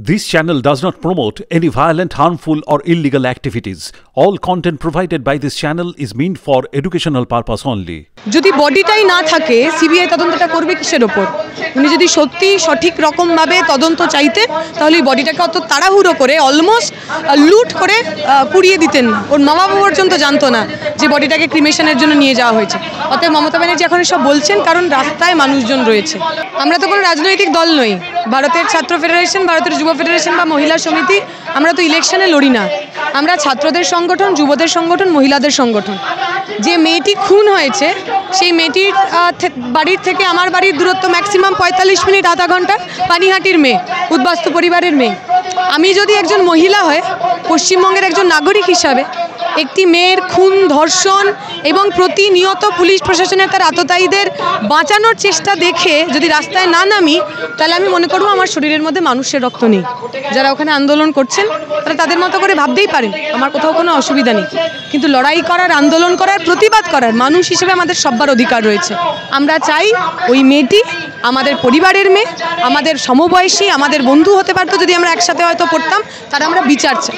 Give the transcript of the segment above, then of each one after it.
This channel does not promote any violent, harmful or illegal activities. All content provided by this channel is meant for educational purpose only. যদি বডিটাই না থাকে CBI তদন্তটা করবে কিসের ওপর? উনি যদি সত্যি সঠিক রকম ভাবে তদন্ত চাইতে তাহলে এই বডিটাকে অত তাড়াহুড়ো করে অলমোস্ট লুট করে পুড়িয়ে দিতেন না। ওর মা বাবা পর্যন্ত জানতো না যে বডিটাকে ক্রিমেশনের জন্য নিয়ে যাওয়া হয়েছে। অতএব মমতা ব্যানার্জি এখন সব বলছেন কারণ রাস্তায় মানুষজন রয়েছে। আমরা তো কোনো রাজনৈতিক দল নই, ভারতের ছাত্র ফেডারেশন, ভারতের যুব ফেডারেশন বা মহিলা সমিতি, আমরা তো ইলেকশনে লড়ি না। আমরা ছাত্রদের সংগঠন, যুবদের সংগঠন, মহিলাদের সংগঠন। যে মেয়েটি খুন হয়েছে সেই মেয়েটির বাড়ির থেকে আমার বাড়ির দূরত্ব ম্যাক্সিমাম ৪৫ মিনিট, আধা ঘন্টা। পানিহাটির মেয়ে, উদ্বাস্তু পরিবারের মেয়ে। আমি যদি একজন মহিলা হয়ে পশ্চিমবঙ্গের একজন নাগরিক হিসাবে একটি মেয়ের খুন, ধর্ষণ এবং প্রতিনিয়ত পুলিশ প্রশাসনের তার আততায়ীদের বাঁচানোর চেষ্টা দেখে যদি রাস্তায় না নামি, তাহলে আমি মনে করবো আমার শরীরের মধ্যে মানুষের রক্ত নেই। যারা ওখানে আন্দোলন করছেন তারা তাদের মতো করে ভাবতেই পারেন, আমার কোথাও কোনো অসুবিধা নেই। কিন্তু লড়াই করার, আন্দোলন করার, প্রতিবাদ করার মানুষ হিসেবে আমাদের সবার অধিকার রয়েছে। আমরা চাই ওই মেয়েটি আমাদের পরিবারের মেয়ে, আমাদের সমবয়সী, আমাদের বন্ধু হতে পারতো যদি আমরা একসাথে হয়তো পড়তাম। তারা আমরা বিচার চাই।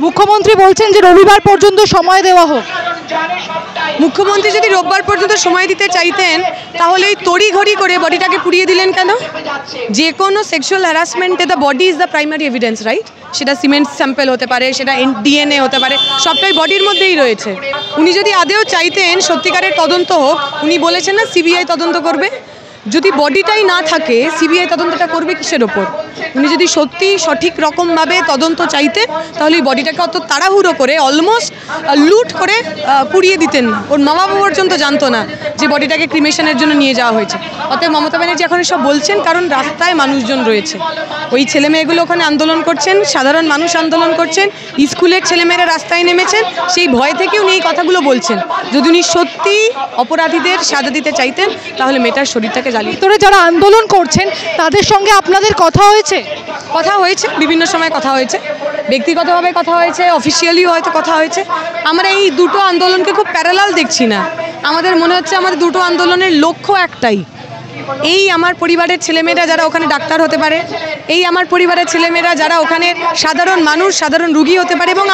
মুখ্যমন্ত্রী বলছেন যে রবিবার পর্যন্ত সময় দেওয়া হোক। মুখ্যমন্ত্রী যদি রোববার পর্যন্ত সময় দিতে চাইতেন তাহলে এই তড়িঘড়ি করে বডিটাকে পুড়িয়ে দিলেন কেন? যে কোনো সেক্সুয়াল হ্যারাসমেন্টে the body is the primary evidence, right? সেটা সিমেন্ট স্যাম্পল হতে পারে, সেটা ডিএনএ হতে পারে, সবটাই বডির মধ্যেই রয়েছে। উনি যদি আদেও চাইতেন সত্যিকারের তদন্ত হোক, উনি বলেছেন না সিবিআই তদন্ত করবে। যদি বডিটাই না থাকে সিবিআই তদন্তটা করবে কিসের ওপর? উনি যদি সত্যি সঠিক রকমভাবে তদন্ত চাইতেন তাহলে এই বডিটাকে অত তাড়াহুড়ো করে অলমোস্ট লুট করে পুড়িয়ে দিতেন না। ওর মা বাবা পর্যন্ত জানতো না যে বডিটাকে ক্রিমেশনের জন্য নিয়ে যাওয়া হয়েছে। অতএব মমতা ব্যানার্জি এখন সব বলছেন কারণ রাস্তায় মানুষজন রয়েছে। ওই ছেলেমেয়েগুলো ওখানে আন্দোলন করছেন, সাধারণ মানুষ আন্দোলন করছেন, স্কুলের ছেলেমেয়েরা রাস্তায় নেমেছেন, সেই ভয় থেকে উনি এই কথাগুলো বলছেন। যদি উনি সত্যি অপরাধীদের সাজা দিতে চাইতেন তাহলে মেয়েটার শরীরটাকে ভিতরে যারা আন্দোলন করছেন তাদের সঙ্গে আপনাদের কথা হয়েছে? কথা হয়েছে, বিভিন্ন সময় কথা হয়েছে, ব্যক্তিগতভাবে কথা হয়েছে, অফিসিয়ালিও হয়তো কথা হয়েছে। আমরা এই দুটো আন্দোলনকে খুব প্যারালাল দেখছি না। আমাদের মনে হচ্ছে আমাদের দুটো আন্দোলনের লক্ষ্য একটাই। এই আমার পরিবারের ছেলেমেয়েরা যারা ওখানে ডাক্তার হতে পারে, এই আমার পরিবারের ছেলেমেয়েরা যারা ওখানে সাধারণ মানুষ, সাধারণ রুগী হতে পারে, এবং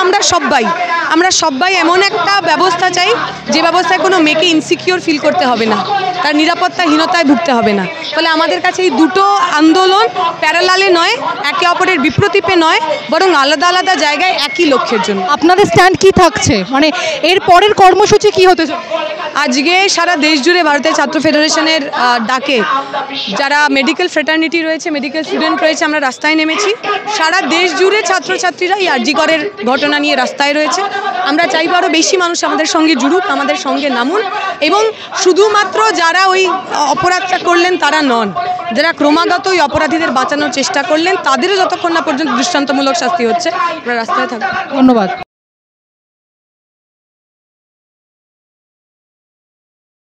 আমরা সবাই এমন একটা ব্যবস্থা চাই যে ব্যবস্থায় কোনো মেয়েকে ইনসিকিওর ফিল করতে হবে না, তার নিরাপত্তাহীনতায় ভুগতে হবে না। ফলে আমাদের কাছে এই দুটো আন্দোলন প্যারালালে নয়, একে অপরের বিপ্রতীপে নয়, বরং আলাদা আলাদা জায়গায় একই লক্ষ্যের জন্য। আপনাদের স্ট্যান্ড কি থাকছে, মানে এর পরের কর্মসূচি কি হতে চলেছে? আজকে সারা দেশ জুড়ে ভারতের ছাত্র ফেডারেশনের ডাকে যারা মেডিকেল ফ্রেটার্নিটি রয়েছে, মেডিকেল স্টুডেন্ট রয়েছে, আমরা রাস্তায় নেমেছি। সারা দেশ জুড়ে ছাত্রছাত্রীরা এই আরজি করের ঘটনা নিয়ে রাস্তায় রয়েছে। আমরা চাইবো আরও বেশি মানুষ আমাদের সঙ্গে জুড়ুক, আমাদের সঙ্গে নামুন, এবং শুধুমাত্র যারা ওই অপরাধটা করলেন তারা নন, যারা ক্রমাগত ওই অপরাধীদের বাঁচানোর চেষ্টা করলেন তাদেরও যতক্ষণ না পর্যন্ত দৃষ্টান্তমূলক শাস্তি হচ্ছে আমরা রাস্তায় থাকবো। ধন্যবাদ।